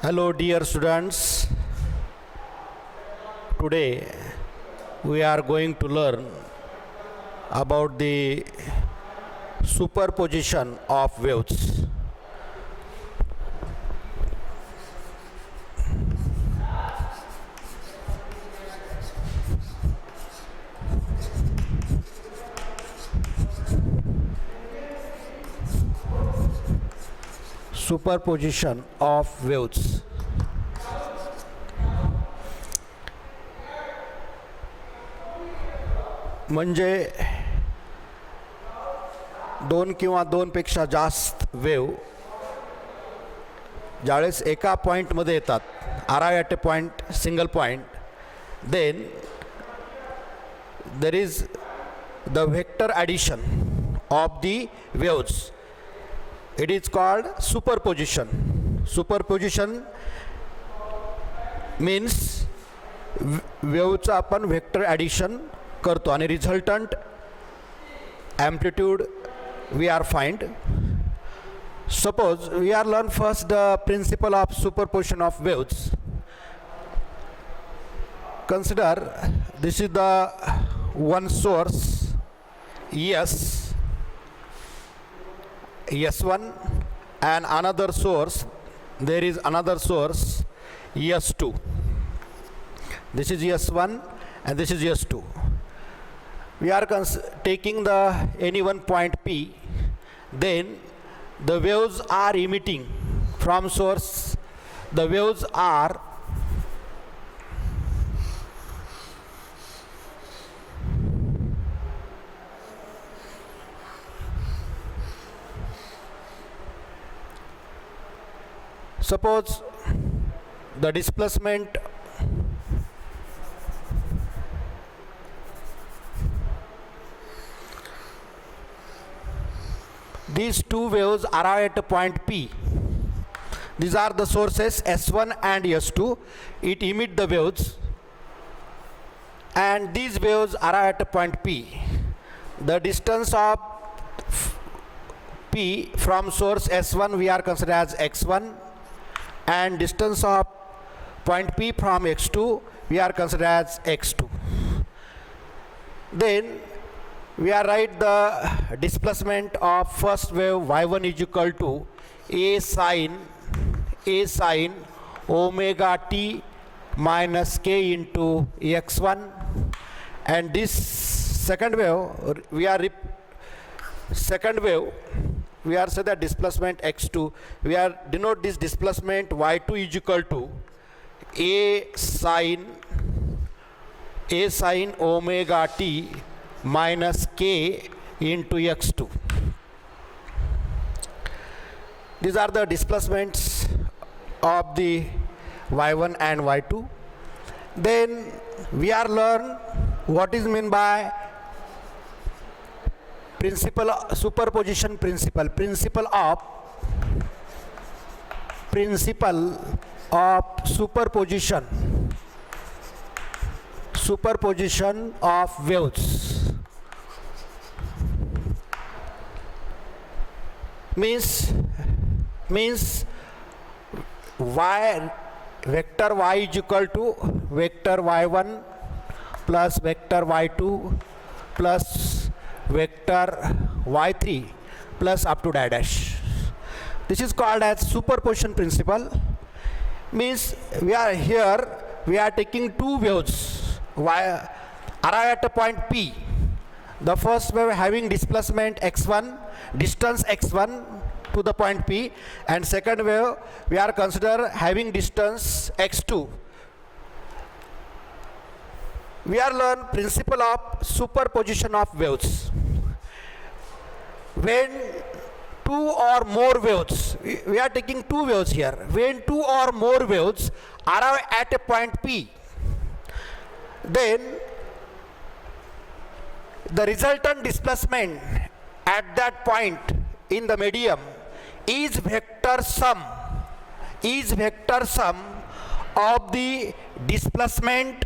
Hello dear students, today we are going to learn about the superposition of waves. Superposition of waves. म्हणजे दोन किंवा दोनपेक्षा जास्त wave ज्यावेळेस एका पॉईंटमध्ये येतात arrive at a point single point then there is the vector addition of the waves. It is called superposition. Superposition means वेव्हचं आपण व्हेक्टर ॲडिशन करतो आणि resultant amplitude we are find. Suppose we are learn first the principle of superposition of waves. Consider this is the one source S1 and another source, there is another source S2. This is S1 and this is S2. We are taking the any one point P, then the waves are emitting from source. The waves are suppose the displacement these two waves arrive at a point P. These are the sources S1 and S2. It emit the waves and these waves arrive at a point P. The distance of P from source S1 we are considered as x1 and distance of point P from x2 we are considered as x2. Then we are write the displacement of first wave y1 is equal to a sin omega t minus k into x1, and this second wave we are say that displacement x2 we are denote this displacement y2 is equal to a sin omega t minus k into x2. These are the displacements of the y1 and y2. Then we are learn what is meant by principle superposition principle. Principle of superposition of waves means vector y is equal to vector y1 plus vector y2 plus vector y3 plus up to dash. This is called as superposition principle. Means we are taking two waves arrive at a point P. The first wave having displacement x1, distance x1 to the point P, and second wave we are consider having distance x2. We are learn principle of superposition of waves. When two or more waves, we are taking two waves here. When two or more waves arrive at a point P, then the resultant displacement at that point in the medium is vector sum of the displacement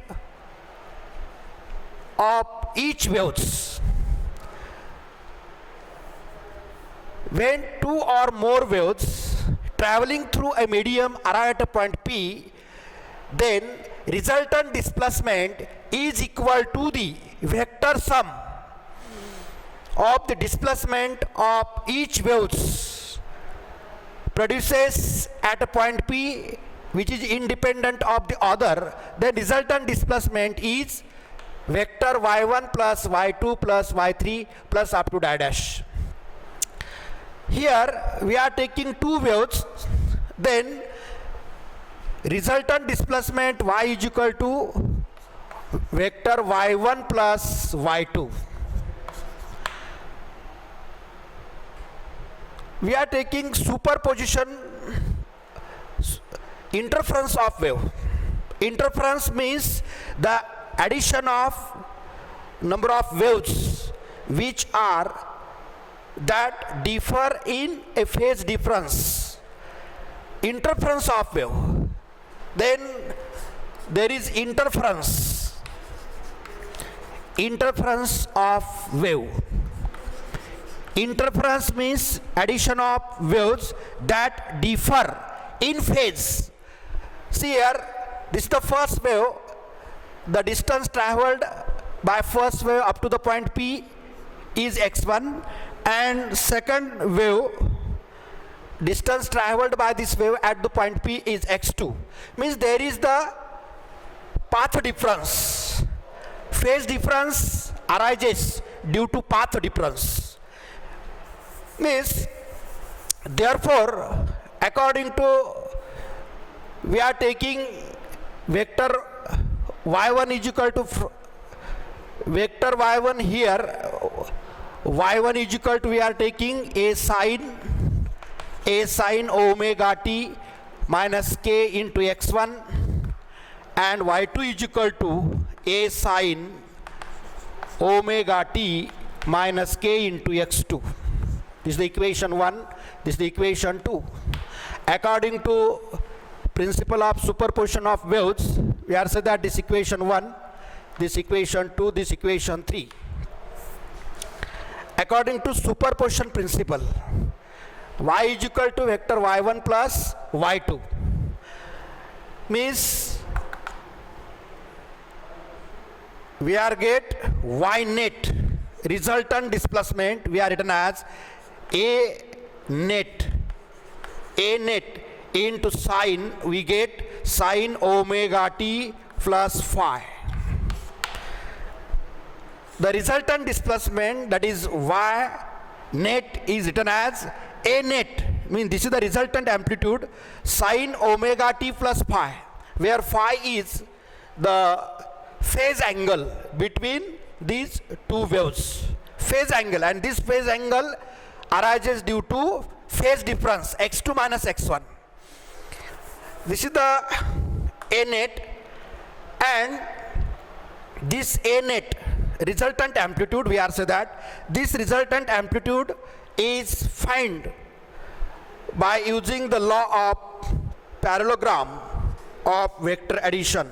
of each waves. When two or more waves traveling through a medium arrive at a point P, then resultant displacement is equal to the vector sum of the displacement of each waves produces at a point P which is independent of the other. The resultant displacement is vector y1 plus y2 plus y3 plus up to dash. Here we are taking two waves, then resultant displacement y is equal to vector y1 plus y2. We are taking superposition interference of wave. Interference means the addition of number of waves which are that differ in a phase difference. Interference of wave. Then there is interference. Interference of wave. Interference means addition of waves that differ in phase. See here, this is the first wave. The distance traveled by first wave up to the point P is x1, and second wave, distance traveled by this wave at the point P is x2. Means there is the path difference. Phase difference arises due to path difference. Means therefore, according to, we are taking vector y1 is equal to vector y1 here, y1 is equal to, we are taking a sine omega t minus k into x1, and y2 is equal to a sine omega t minus k into x2. This is the equation 1, this is the equation 2. According to principle of superposition of waves, we are said that this equation 1, this equation 2, this equation 3. According to superposition principle, y is equal to vector y1 plus y2. Means we are get y net, resultant displacement we are written as a net into sine, we get sine omega t plus phi. The resultant displacement, that is y net, is written as a net, means this is the resultant amplitude, sine omega t plus phi, where phi is the phase angle between these two waves. Phase angle, and this phase angle arises due to phase difference x2 minus x1. This is the a net, and this a net resultant amplitude, we are say that this resultant amplitude is found by using the law of parallelogram of vector addition.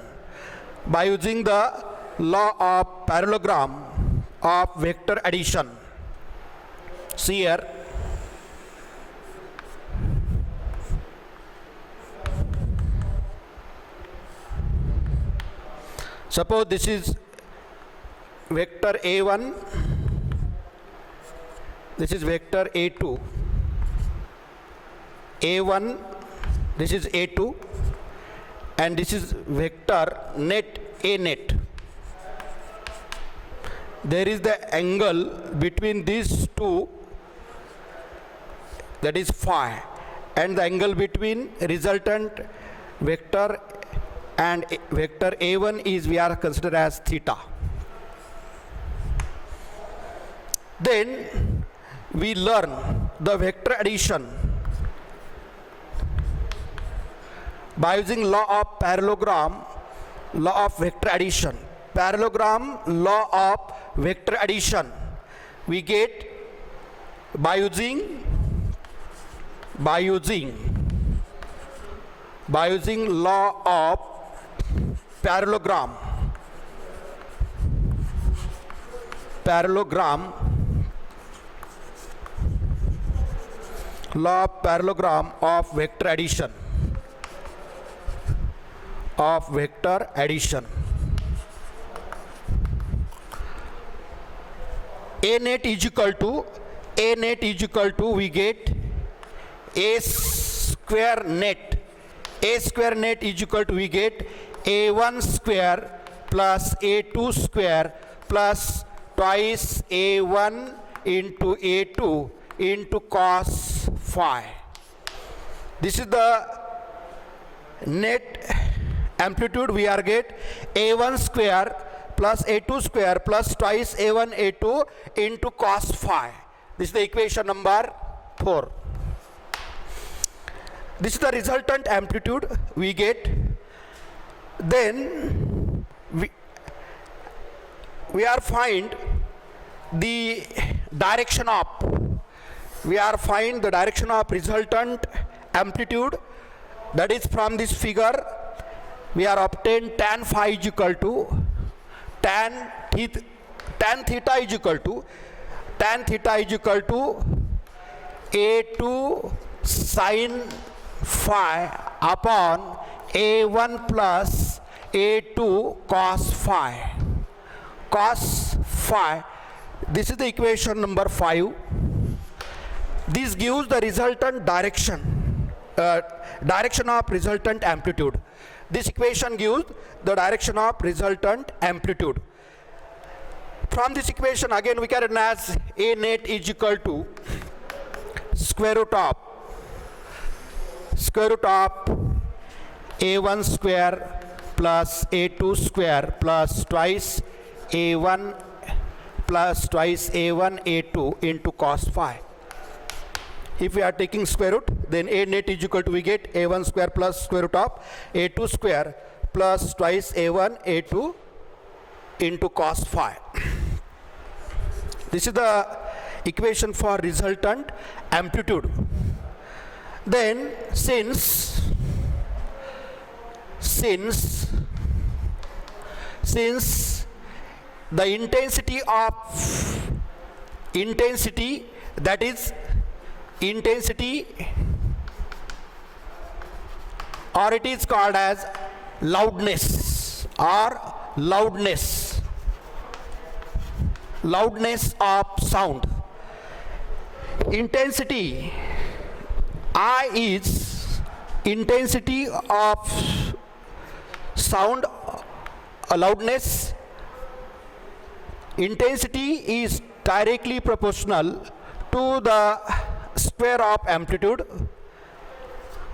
By using the law of parallelogram of vector addition. See here, suppose this is vector a1, this is vector a2, a1, this is a2, and this is vector net a net. There is the angle between these two, that is phi, and the angle between resultant vector and vector a1 is, we are considered as theta. Then we learn the vector addition by using law of parallelogram, law of vector addition. Parallelogram, law of vector addition, we get by using law of parallelogram. law of parallelogram of vector addition. A net is equal to we get a square net. A square net is equal to we get a1 square plus a2 square plus twice a1 into a2 into cos phi. This is the net amplitude. We are get a1 square plus a2 square plus twice a1 a2 into cos phi. This is the equation number 4. This is the resultant amplitude we get. Then we are find the direction of resultant amplitude. That is from this figure we are obtained tan phi is equal to tan theta is equal to a2 sin phi upon a1 plus a2 cos phi. This is the equation number 5. This gives the resultant direction of resultant amplitude. This equation gives the direction of resultant amplitude. From this equation again we can write as a net is equal to square root of a1 square plus a2 square plus twice a1 plus twice a1 a2 into cos phi. If we are taking square root, then a net is equal to we get a1 square plus square root of a2 square plus twice a1 a2 into cos phi. This is the equation for resultant amplitude. Then since the intensity or it is called as loudness of sound. Intensity I is intensity of sound, loudness. Intensity is directly proportional to the square of amplitude.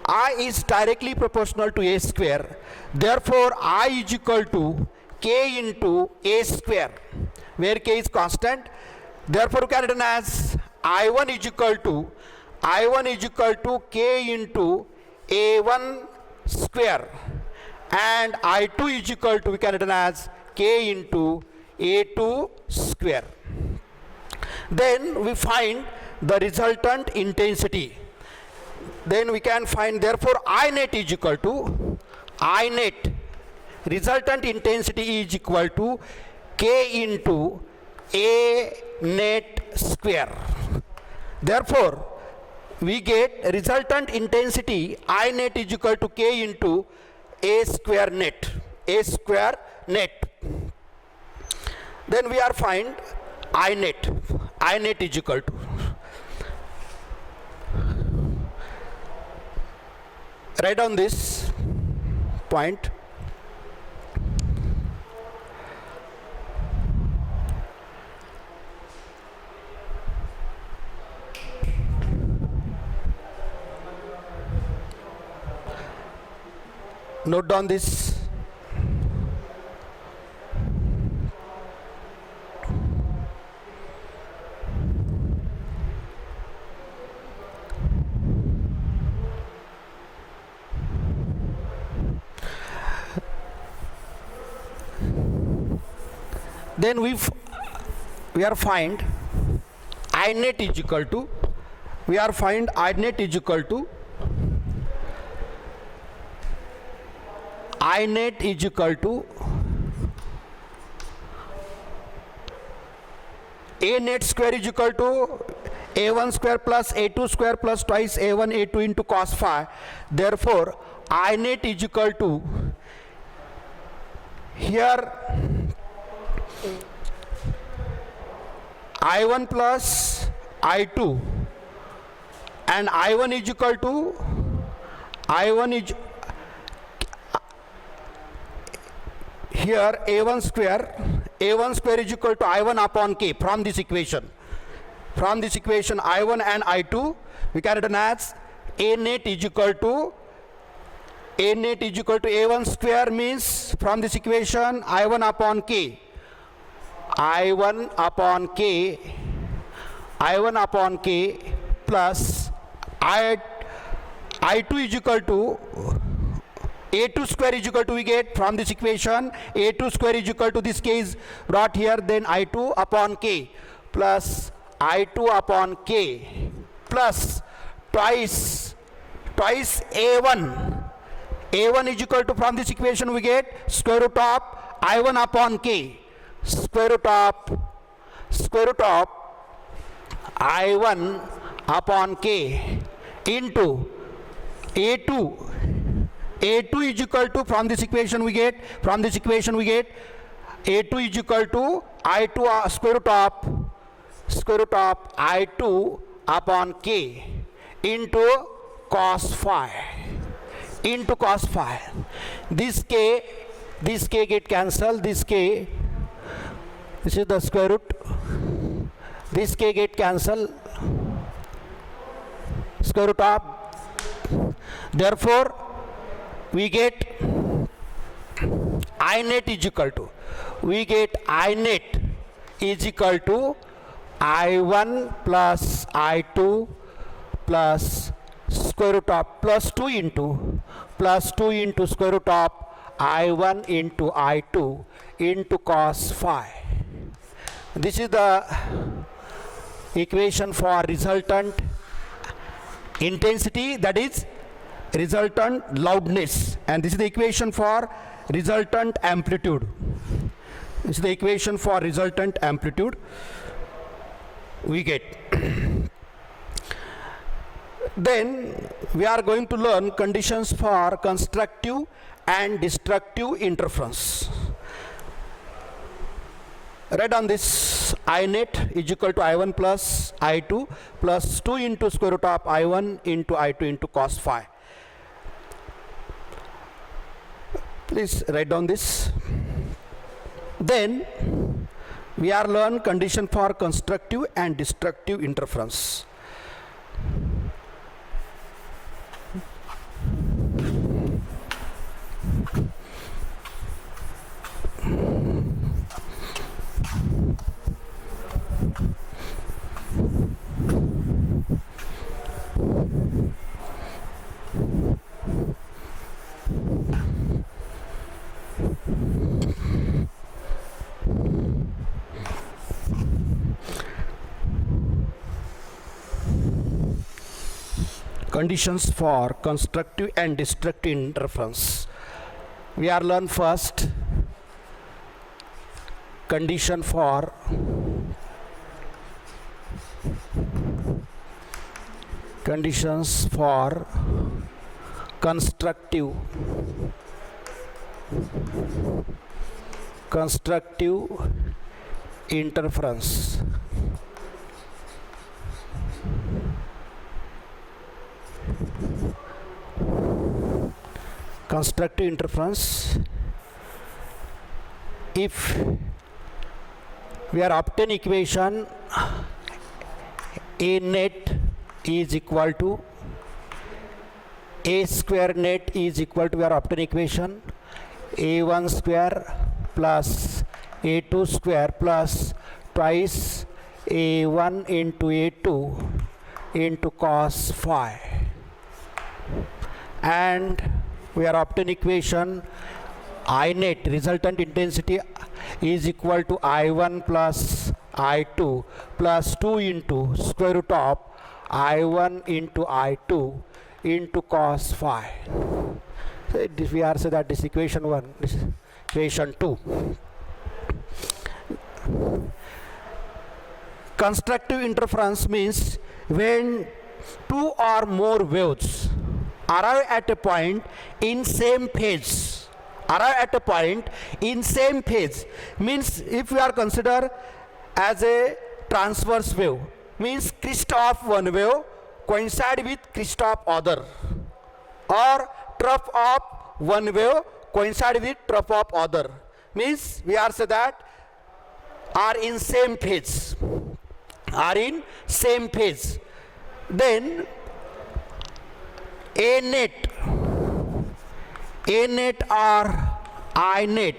I is directly proportional to a square. Therefore, I is equal to k into a square, where k is constant. Therefore, we can write as I1 is equal to k into a1 square, and I2 is equal to we can write as k into a2 square. Then we find the resultant intensity. Then we can find, therefore I net is equal to resultant intensity is equal to k into a net square. Therefore we get resultant intensity I net is equal to k into a square net. Then we are find I net is equal to, write down this point. Note down this. Then we are find I net is equal to, I net is equal to a net square is equal to a1 square plus a2 square plus twice a1 a2 into cos phi. Therefore, I net is equal to, here I1 plus I2, and I1 is equal to, I1 is here a1 square is equal to I1 upon k from this equation. From this equation I1 and I2 we can written as a net is equal to a1 square, means from this equation I1 upon k plus I2 is equal to a2 square is equal to, we get from this equation a2 square is equal to, this k is brought here, then I2 upon k plus I2 upon k plus twice a1 is equal to, from this equation we get square root of I1 upon k, square root of I1 upon k into a2 is equal to, from this equation we get a2 is equal to I2 square root of I2 upon k into cos phi, this k get cancelled, this is the square root, this k get cancelled, square root of, therefore we get I net is equal to, I1 plus I2 plus square root of plus 2 into square root of I1 into I2 into cos phi. This is the equation for resultant intensity, that is resultant loudness, and this is the equation for resultant amplitude. We get. Then we are going to learn conditions for constructive and destructive interference. Write on this, I net is equal to I1 plus I2 plus 2 into square root of I1 into I2 into cos phi. Please write down this. Then we are learn condition for constructive and destructive interference. Conditions for constructive and destructive interference. We are learn first condition for conditions for constructive interference. Constructive interference, if we are obtain equation A net is equal to A square net is equal to, we are obtain equation A1 square plus A2 square plus twice A1 into A2 into cos phi, and we are obtain equation I net resultant intensity is equal to I1 plus I2 plus 2 into square root of I1 into I2 into cos phi. So we are say that this equation 1, this is equation 2. Constructive interference means when two or more waves arrive at a point in same phase. Arrive at a point in same phase means if we are consider as a transverse wave, means crest of one wave coincide with crest of other, or trough of one wave coincide with trough of other, means we are say that are in same phase, are in same phase. Then A net or I net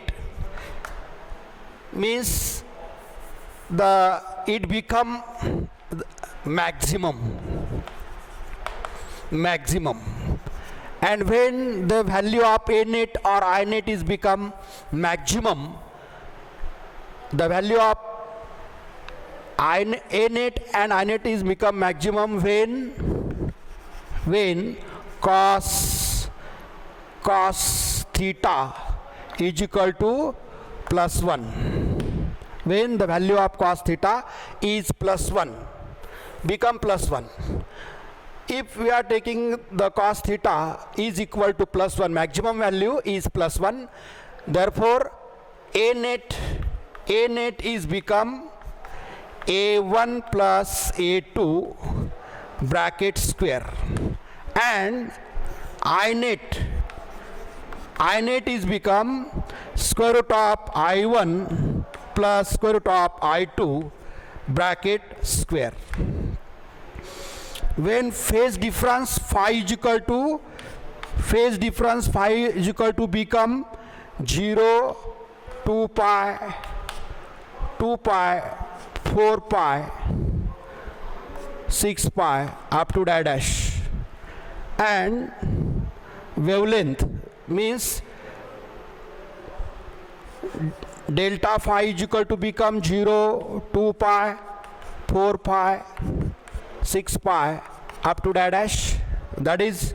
means it become maximum, and when the value of A net or I net is become maximum, the value of A net and I net is become maximum when cos theta is equal to +1. When the value of cos theta is +1, become +1. If we are taking the cos theta is equal to +1, maximum value is +1, therefore A net is become A1 plus A2 bracket square, and I net is become square root of I1 plus square root of I2 bracket square. When phase difference phi is equal to become 0, 2 pi, 4 pi, 6 pi up to dash, and wavelength means delta phi is equal to become 0, 2 pi, 4 pi, 6 pi up to dash, that is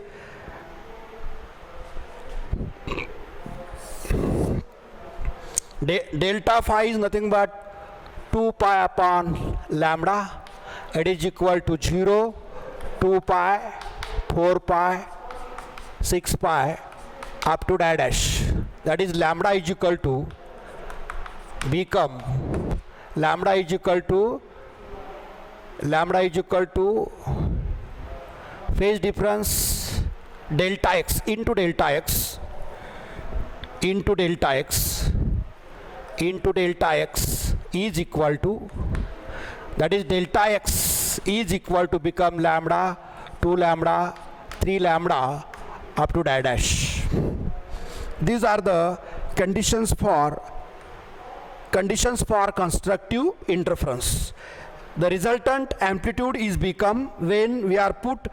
delta phi is nothing but 2 pi upon lambda. It is equal to 0, 2 pi, 4 pi, 6 pi up to dash. That is lambda is equal to become lambda is equal to phase difference delta x into delta x is equal to, that is delta x is equal to become lambda, 2 lambda, 3 lambda up to dash. These are the conditions for constructive interference. The resultant amplitude is become, when we are put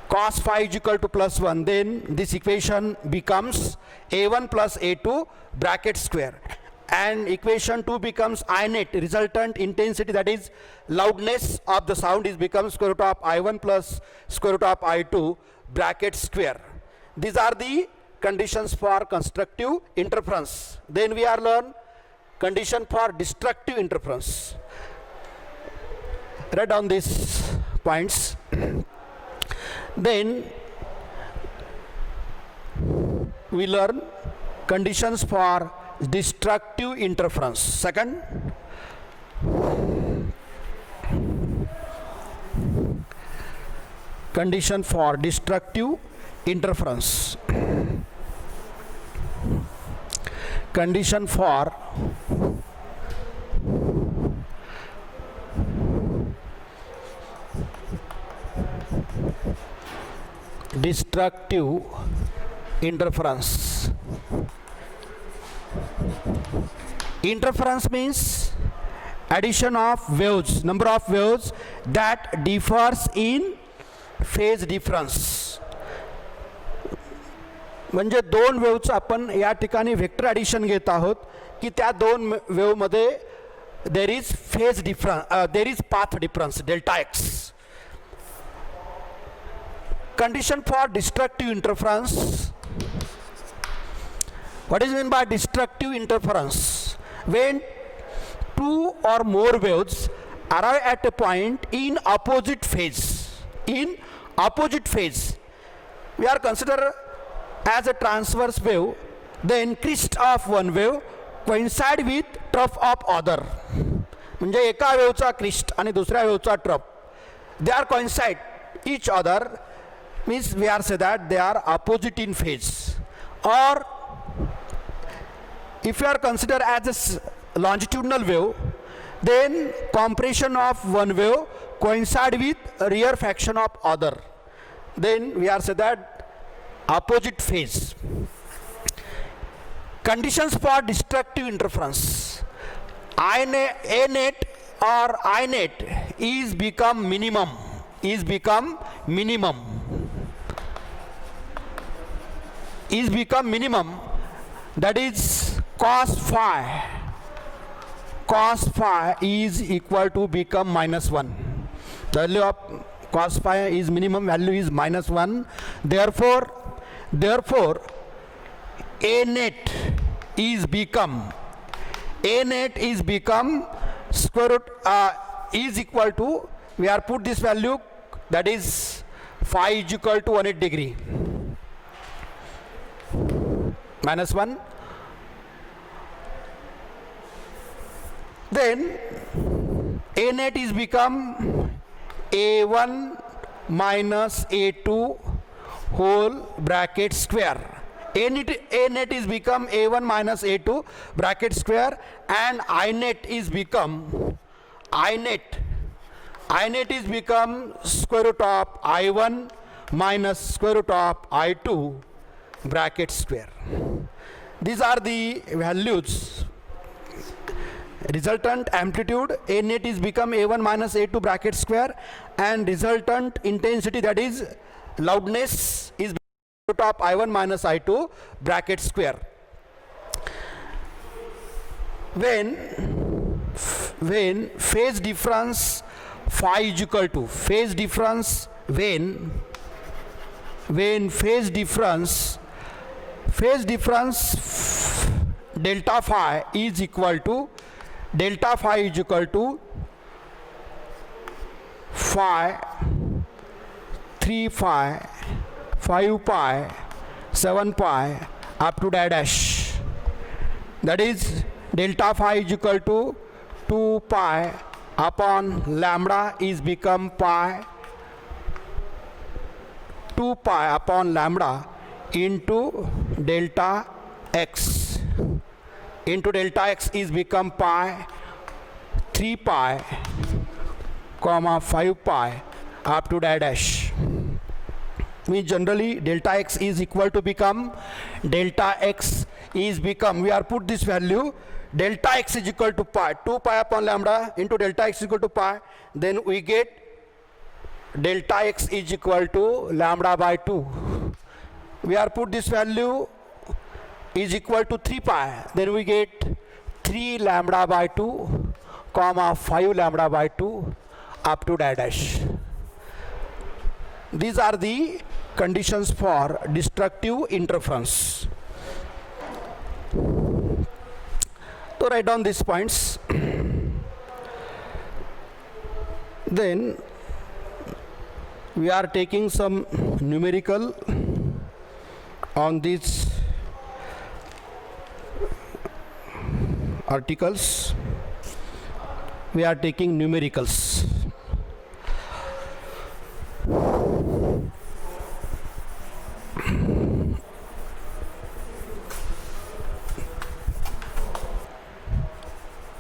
cos phi is equal to +1, then this equation becomes A1 plus A2 bracket square, and equation 2 becomes I net, resultant intensity, that is loudness of the sound, is becomes square root of I1 plus square root of I2 bracket square. These are the conditions for constructive interference. Then we are learn condition for destructive interference. Write down these points. Then we learn conditions for destructive interference. Second, condition for destructive interference. Condition for destructive interference. Interference means addition of waves, number of waves that differs in phase difference. म्हणजे दोन वेव्हचं आपण या ठिकाणी vector addition घेत आहोत की त्या दोन वेव्हमध्ये there is phase difference, there is path difference delta X. Condition for destructive interference. What is meant by destructive interference? When two or more waves arrive at a point in opposite phase. In opposite phase, we are considered as a transverse wave. Then crest of one wave coincide with trough of other. म्हणजे एका वेवचा Christ आणि दुसऱ्या वेवचा trough, they are coincide each other, means we are say that they are opposite in phase. Or if you are considered as a longitudinal wave, then compression of one wave coincide with rarefaction of other, then we are say that opposite phase. Conditions for destructive interference: A net or I net is become minimum, is become minimum, that is cos phi is equal to become -1. The value of cos phi is minimum, value is -1. Therefore A net is become square root is equal to, we are put this value, that is phi is equal to 180 degree -1. Then A net is become A1 minus A2 whole bracket square. A net is become A1 minus A2 bracket square, and I net is become square root of I1 minus square root of I2 bracket square. These are the values. Resultant amplitude A net is become A1 minus A2 bracket square, and resultant intensity, that is loudness, is root of I1 minus I2 bracket square. When phase difference phi is equal to phase difference, when phase difference delta phi is equal to phi, 3 phi, 5 pi, 7 pi up to dash, that is delta phi is equal to 2 pi upon lambda is become pi, 2 pi upon lambda into delta x. Into delta x is become pi, 3 pi comma 5 pi up to dash. Means generally delta x is equal to become, we are put this value, delta x is equal to pi, 2 pi upon lambda into delta x is equal to pi, then we get delta x is equal to lambda by 2. We are put this value is equal to 3 pi, then we get 3 lambda by 2 comma 5 lambda by 2 up to dash. These are the conditions for destructive interference. So write down these points. Then we are taking some numerical on these articles. We are taking numericals.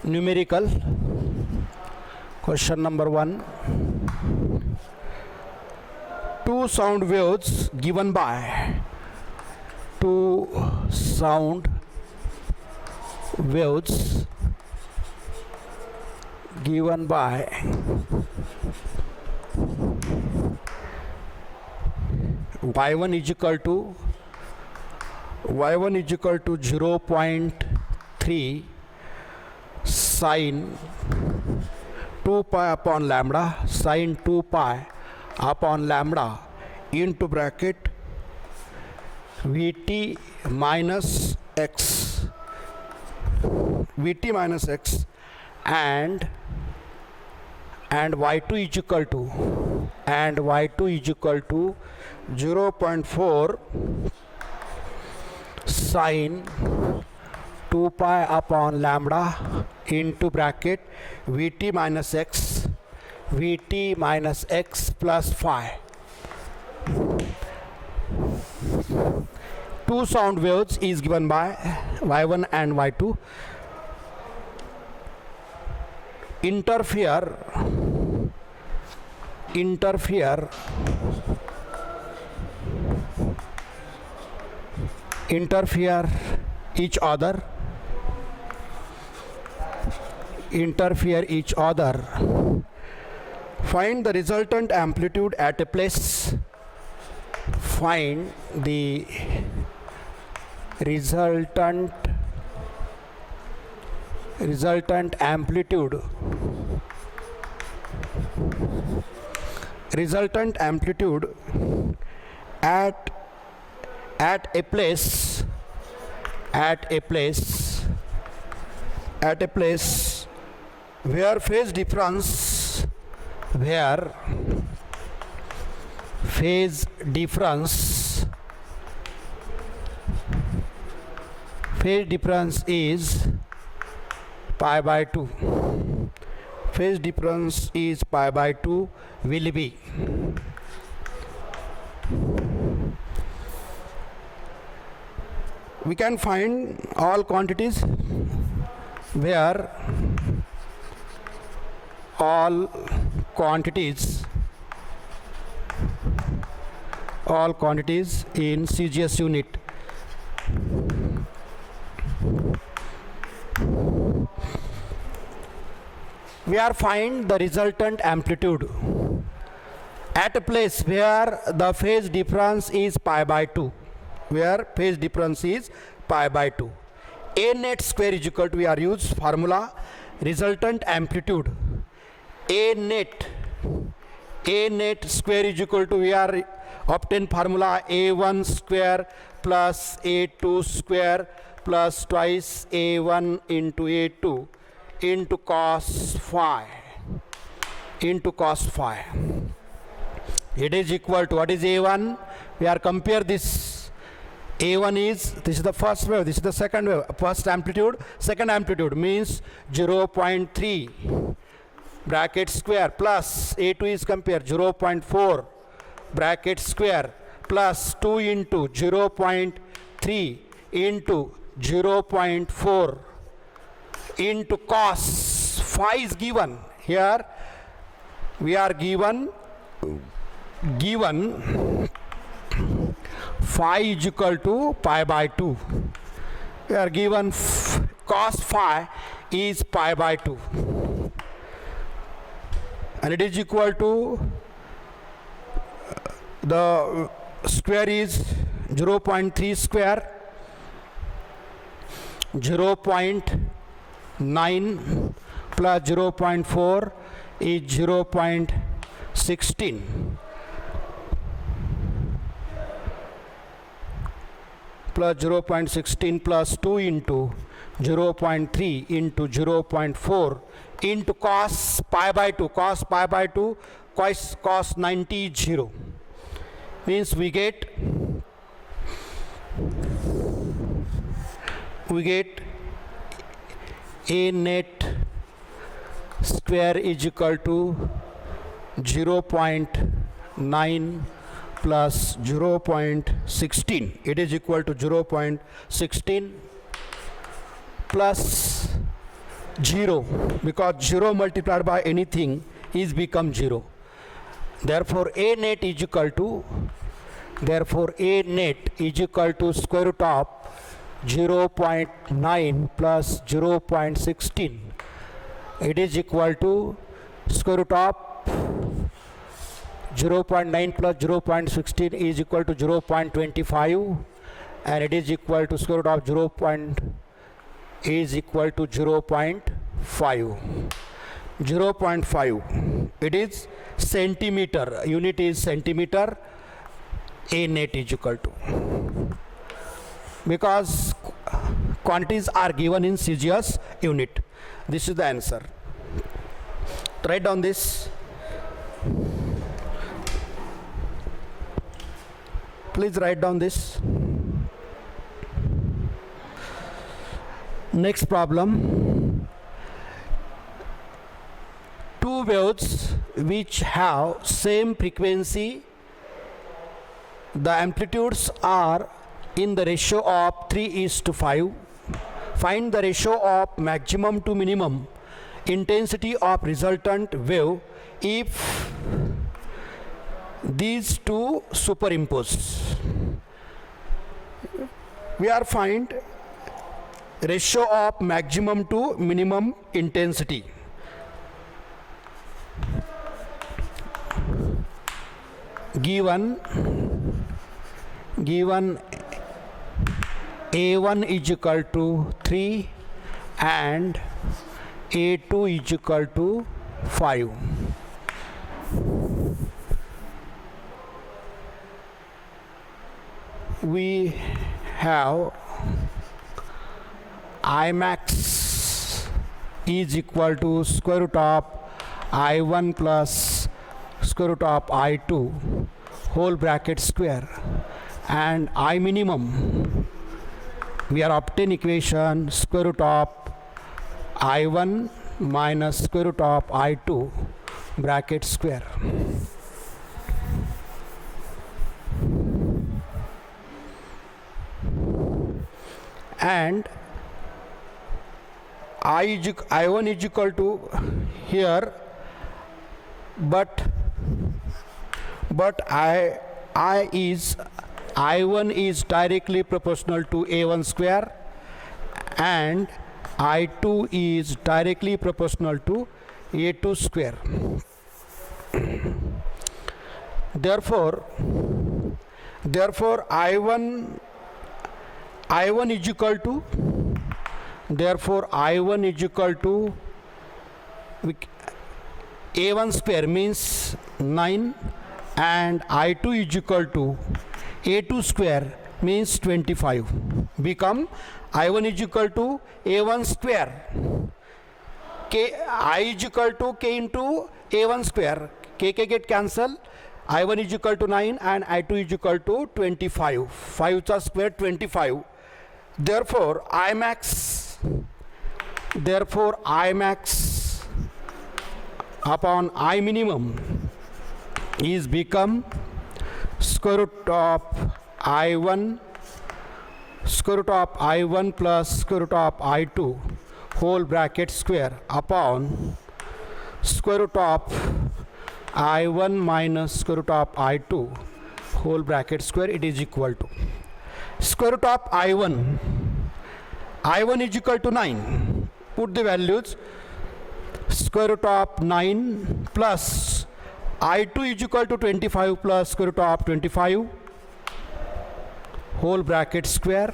Numerical. Question number 1. Two sound waves given by y1 is equal to 0.3 sin 2 pi upon lambda, sin 2 pi upon lambda into bracket Vt minus x, and and y2 is equal to 0.4 sine 2 pi upon lambda into bracket vt minus x plus phi. Two sound waves is given by y1 and y2. Interfere each other. Find the resultant amplitude at a place. Find the resultant amplitude at a place where phase difference is pi by 2. Phase difference is pi by 2 will be we can find all quantities where all quantities in CGS unit. We are find the resultant amplitude at a place where the phase difference is pi by 2. A net square is equal to, we are use formula resultant amplitude. A net square is equal to, we are obtain formula A1 square plus A2 square plus twice A1 into A2 into cos phi. It is equal to, what is A1? We are compare this. A1 is, this is the first wave, this is the second wave. First amplitude, second amplitude means 0.3 bracket square plus A2 is compare 0.4 bracket square plus 2 into 0.3 into 0.4 into cos phi is given. Here we are given phi is equal to pi by 2. We are given cos phi is pi by 2 and it is equal to the square is 0.3 square 0.9 plus 0.4 is 0.16 plus 0.16 plus 2 into 0.3 into 0.4 into cos pi by 2 cos 90 is 0 means we get A net square is equal to 0.9 plus 0.16. It is equal to 0.16 plus 0, because 0 multiplied by anything is become 0. Therefore A net is equal to square root of 0.9 plus 0.16. It is equal to square root of 0.9 plus 0.16 is equal to 0.25, and it is equal to square root of 0.5. 0.5. It is centimeter. Unit is centimeter. A net is equal to, because quantities are given in CGS unit. This is the answer. Write down this. Please write down this. Next problem. Two waves which have same frequency, the amplitudes are in the ratio of 3:5. Find the ratio of maximum to minimum intensity of resultant wave if these two superimpose. We are find ratio of maximum to minimum intensity. Given A1 is equal to 3 and A2 is equal to 5. We have Imax is equal to square root of I1 plus square root of I2 whole bracket square, and I minimum we are obtain equation square root of I1 minus square root of I2 bracket square. And I1 is equal to here, but I1 is directly proportional to A1 square and I2 is directly proportional to A2 square. Therefore I1 is equal to A1 square means 9 and I2 is equal to A2 square means 25. Become I1 is equal to A1 square. I is equal to K into A1 square. K get cancel. I1 is equal to 9 and I2 is equal to 25. 5 square 25. Therefore Imax upon I minimum is become square root of I1 plus square root of I2 whole bracket square upon square root of I1 minus square root of I2 whole bracket square. It is equal to square root of I1 is equal to 9. Put the values. Square root of 9 plus I2 is equal to 25 plus square root of 25 whole bracket square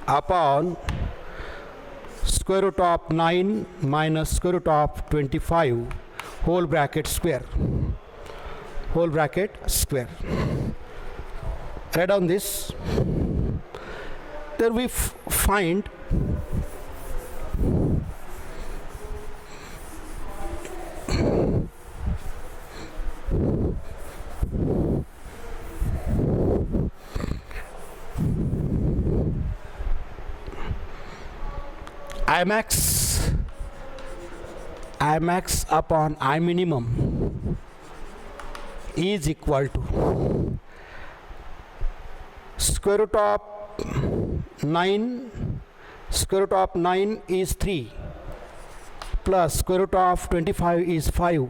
upon square root of 9 minus square root of 25 whole bracket square. Write down this. Then we find Imax upon I minimum is equal to square root of 9 is 3 plus square root of 25 is 5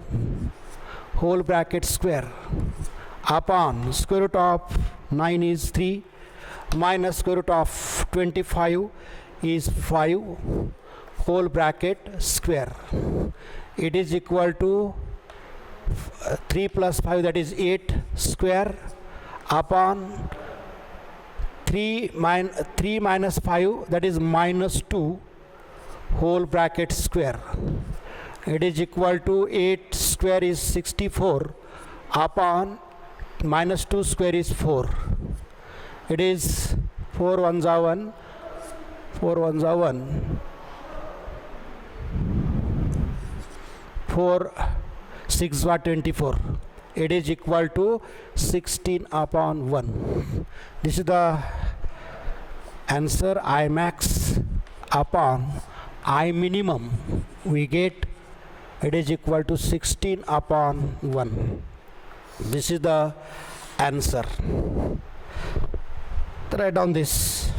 whole bracket square upon square root of 9 is 3 minus square root of 25 is 5 whole bracket square. It is equal to 3 plus 5, that is 8 square upon 3 minus 5, that is minus 2 whole bracket square. It is equal to 8 square is 64 upon minus 2 square is 4. It is 4 ones are 1. 4 ones are 1. 4 6 bar 24. It is equal to 16 upon 1. This is the answer. I max upon I minimum, we get it is equal to 16 upon 1. This is the answer. Write down this.